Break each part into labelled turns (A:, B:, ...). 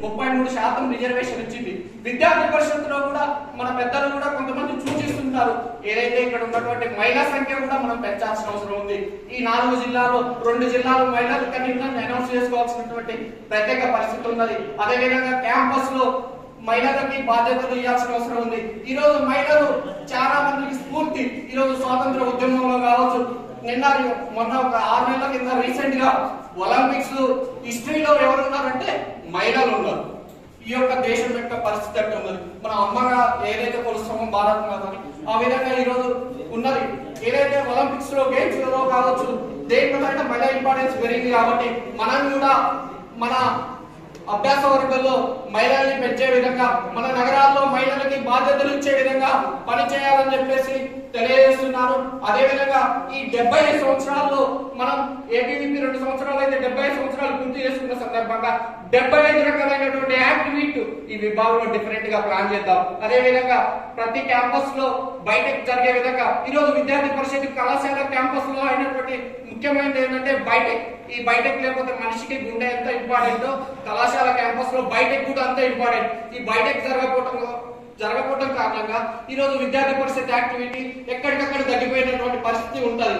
A: 33% reservation ఇచ్చింది. విద్యార్థి పరిషత్తులో కూడా మన పెద్దలు కూడా కొంతమంది సూచిస్తుంటారు, ఏదైతే ఇక్కడ ఉన్నటువంటి మహిళా సంఖ్య కూడా మనం పెంచాల్సిన అవసరం ఉంది. ఈ 4 జిల్లాలో 2 జిల్లాలు మహిళలు కనీసం అనౌన్స్ చేసుకోవాల్సినటువంటి ప్రత్యేక పరిస్థితి ఉన్నది. అదేవిధంగా క్యాంపస్ లో మహిళలకి బాధ్యతలు ఇవ్వాల్సిన అవసరం ఉంది. ఈ రోజు మహిళలు చాలా మందికి స్ఫూర్తి. ఈ రోజు స్వాతంత్ర ఉద్యమంలో కావచ్చు, మొన్న ఒక 6 నెలల కింద రీసెంట్ గా ఒలింపిక్స్ హిస్టరీలో ఎవరు ఉన్నారంటే మహిళలు ఉన్నారు. ఈ యొక్క దేశం యొక్క పరిస్థితి అంటే ఉన్నది. మన అమ్మగా ఏదైతే కొలుస్తామో భారత్ మాతని, ఆ విధంగా ఈ రోజు ఉన్నది. ఏదైతే ఒలింపిక్స్ లో గేమ్స్ లో కావచ్చు, దేనికైనా మహిళా ఇంపార్టెన్స్ పెరిగింది. కాబట్టి మనం కూడా మన అభ్యాస వర్గంలో మహిళల్ని పెంచే విధంగా, మన నగరాల్లో మహిళలకి బాధ్యతలు ఇచ్చే విధంగా పని చేయాలని చెప్పేసి తెలియజేస్తున్నారు. అదేవిధంగా ఈ 75 సంవత్సరాల్లో మనం ఏబీవీపీ 2 సంవత్సరాలు అయితే 75 సంవత్సరాలు పూర్తి చేసుకున్న సందర్భంగా 75 రకాలైనటువంటి యాక్టివిటీ ఈ విభాగంలో డిఫరెంట్ గా ప్లాన్ చేద్దాం. అదేవిధంగా ప్రతి క్యాంపస్ లో బైటెక్ జరిగే విధంగా ఈరోజు విద్యార్థి పరిషత్ కళాశాల క్యాంపస్ లో అయినటువంటి ముఖ్యమైనది ఏంటంటే బైటెక్. ఈ బైటెక్ లేకపోతే మనిషికి గుండె ఎంత ఇంపార్టెంటో కళాశాల క్యాంపస్ లో బైటెక్ కూడా అంతే ఇంపార్టెంట్. ఈ బైటెక్ జరగకపోవడం కారణంగా ఈ రోజు విద్యార్థి పరిషత్ యాక్టివిటీ ఎక్కడికక్కడ తగ్గిపోయినటువంటి పరిస్థితి ఉంటది.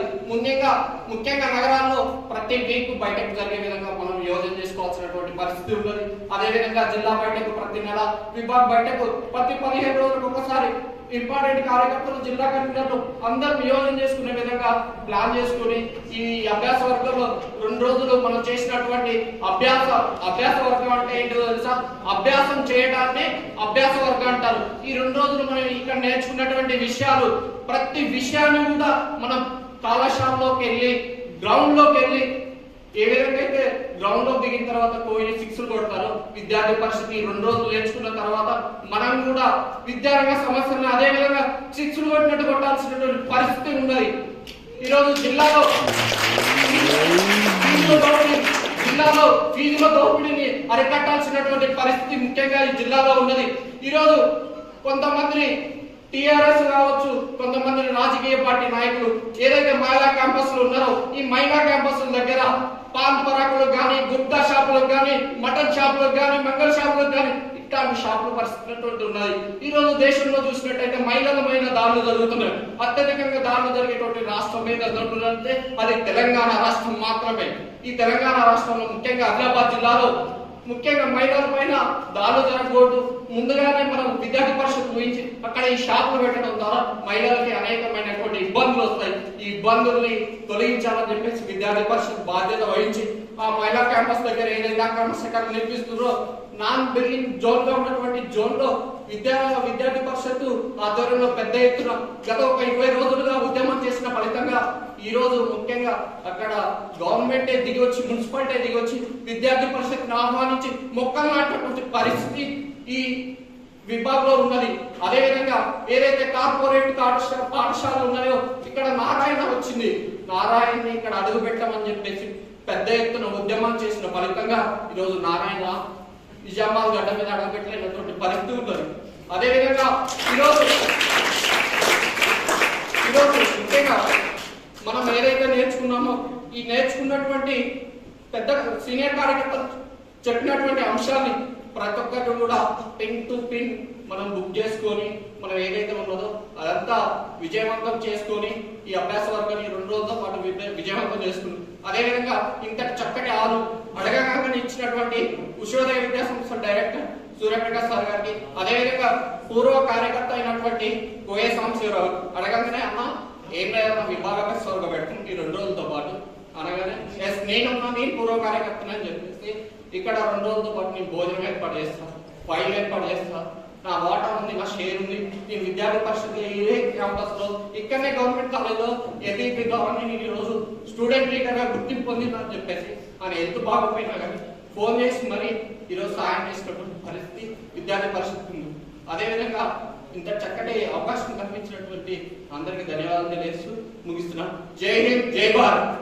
A: ముఖ్యంగా నగరాల్లో ప్రతి వీక్ బైటెక్ జరిగే విధంగా మనం యోజన చేసుకోవాల్సినటువంటి పరిస్థితి ఉన్నది. అదేవిధంగా జిల్లా బైటెక్ ప్రతి నెల, విభాగ బైటెక్ ప్రతి 15 రోజులకు ఒకసారి ఇంపార్టెంట్ కార్యకర్తలు, జిల్లా కమిటీలు అందరూ నియోజన చేసుకునే విధంగా ప్లాన్ చేసుకుని ఈ అభ్యాస వర్గంలో 2 రోజులు మనం చేసినటువంటి అభ్యాస వర్గం అంటే ఏంటో తెలుసా? అభ్యాసం చేయడాన్ని అభ్యాస వర్గం అంటారు. ఈ 2 రోజులు మనం ఇక్కడ నేర్చుకున్నటువంటి విషయాలు, ప్రతి విషయాన్ని కూడా మనం కళాశాలలోకి వెళ్ళి, గ్రౌండ్ లోకి వెళ్ళి, ఏ విధంగా అయితే గ్రౌండ్ లో దిగిన తర్వాత కోవిడ్ 6 కొడతారు, విద్యార్థి పరిస్థితి 2 రోజులు నేర్చుకున్న తర్వాత మనం కూడా విద్యారంగ సమస్యలను అదే విధంగా 6 కొట్టినట్టు కొట్టాల్సినటువంటి పరిస్థితి ఉన్నది. ఈరోజు జిల్లాలో ఫీజుల దోపిడీని అరికట్టాల్సినటువంటి పరిస్థితి ముఖ్యంగా ఈ జిల్లాలో ఉన్నది. ఈరోజు కొంతమంది టిఆర్ఎస్ కావచ్చు, కొంతమంది రాజకీయ పార్టీ నాయకులు ఏదైతే మహిళా క్యాంపస్లు ఉన్నారో ఈ మహిళా క్యాంపస్ల దగ్గర పాన్ పరాకులకు కానీ, గుప్తా షాపులకు కానీ, మటన్ షాపులకు కానీ, మంగళ షాపులకు కానీ ఇట్లాంటి షాపుల పరిస్థితి ఉన్నది. ఈ రోజు దేశంలో చూసినట్టయితే మహిళలమైన దాడులు జరుగుతున్నాయి. అత్యధికంగా దాడులు జరిగేటువంటి రాష్ట్రం మీద జరుగుతుందంటే అది తెలంగాణ రాష్ట్రం మాత్రమే. ఈ తెలంగాణ రాష్ట్రంలో ముఖ్యంగా ఆదిలాబాద్ జిల్లాలో ముఖ్యంగా మహిళల పైన దాడులు జరగకూడదు. ముందుగానే మనం విద్యార్థి పరిషత్ ఊహించి అక్కడ ఈ షాపులు పెట్టడం ద్వారా మహిళలకి అనేకమైనటువంటి ఇబ్బందులు వస్తాయి. ఈ ఇబ్బందుల్ని తొలగించాలని చెప్పేసి విద్యార్థి పరిషత్ బాధ్యత వహించి ఆ మహిళా క్యాంపస్ దగ్గర ఏదైతే అక్కడ నిర్మిస్తున్నారో నాన్ బిల్డింగ్ జోన్ గా ఉన్నటువంటి జోన్ లో విద్యార్థి పరిషత్తు ఆధ్వర్యంలో పెద్ద ఎత్తున గత ఒక 20 రోజులుగా ఉద్యమం చేసిన ఫలితంగా ఈ రోజు ముఖ్యంగా అక్కడ గవర్నమెంట్ దిగి వచ్చి, మున్సిపాలిటీ దిగి వచ్చి విద్యార్థి పరిషత్ను ఆహ్వానించి మొక్కలు నాటినటువంటి పరిస్థితి ఈ విభాగంలో ఉన్నది. అదేవిధంగా ఏదైతే కార్పొరేట్ పాఠశాలలు ఉన్నాయో ఇక్కడ నారాయణ వచ్చింది. నారాయణని ఇక్కడ అడుగు పెట్టమని చెప్పేసి పెద్ద ఎత్తున ఉద్యమం చేసిన ఫలితంగా ఈరోజు నారాయణ నిజామాబాద్ గడ్డ మీద అడుగుపెట్టలేనటువంటి పరిస్థితి ఉన్నది. అదేవిధంగా ఈరోజు ముఖ్యంగా మనం ఏదైతే నేర్చుకున్నామో ఈ నేర్చుకున్నటువంటి పెద్ద సీనియర్ కార్యకర్తలు చెప్పినటువంటి అంశాన్ని ప్రతి ఒక్కరు కూడా పిన్ టు పిన్ మనం బుక్ చేసుకొని మనం ఏదైతే ఉన్నదో అదంతా విజయవంతం చేసుకొని ఈ అభ్యాస వర్గాన్ని 2 రోజులతో పాటు విజయవంతం చేసుకున్నాం. అదేవిధంగా ఇంత చక్కటి అడగగానే ఇచ్చినటువంటి ఉషోదయ విద్యా సంస్థ డైరెక్టర్ సూర్యప్రకాష్ సార్ గారికి, అదేవిధంగా పూర్వ కార్యకర్త అయినటువంటి కోయ సాంబశివరావు అడగగానే అన్న ఏం లేదన్న విభాగ స్వర్గ పెట్టుకుని ఈ 2 రోజులతో పాటు అనగానే నేను పూర్వ కార్యకర్తని అని చెప్పేసి ఇక్కడ 2 రోజులతో పాటు నేను భోజనం ఏర్పాటు చేస్తాను, ఫైల్ ఏర్పాటు చేస్తాను, నా వాటా ఉంది, నా షేర్ ఉంది, నేను విద్యార్థి పరిషత్ ఇదే క్యాంపస్ లో ఇక్కడనే గవర్నమెంట్ కాలేజ్ లో ఏబీపీ ద్వారా నేను ఈ రోజు స్టూడెంట్ లీడర్ గా గుర్తింపు పొందిందని చెప్పేసి ఆయన ఎంత బాగుపోయినా కానీ ఫోన్ చేసి మరి ఈరోజు సాయం చేసినటువంటి పరిస్థితి విద్యార్థి పరిషత్ ఉంది. అదేవిధంగా ఇంత చక్కటి అవకాశం కల్పించినటువంటి అందరికీ ధన్యవాదాలు తెలియజేస్తూ ముగిస్తున్నాను. జై హింద్, జై భారత్.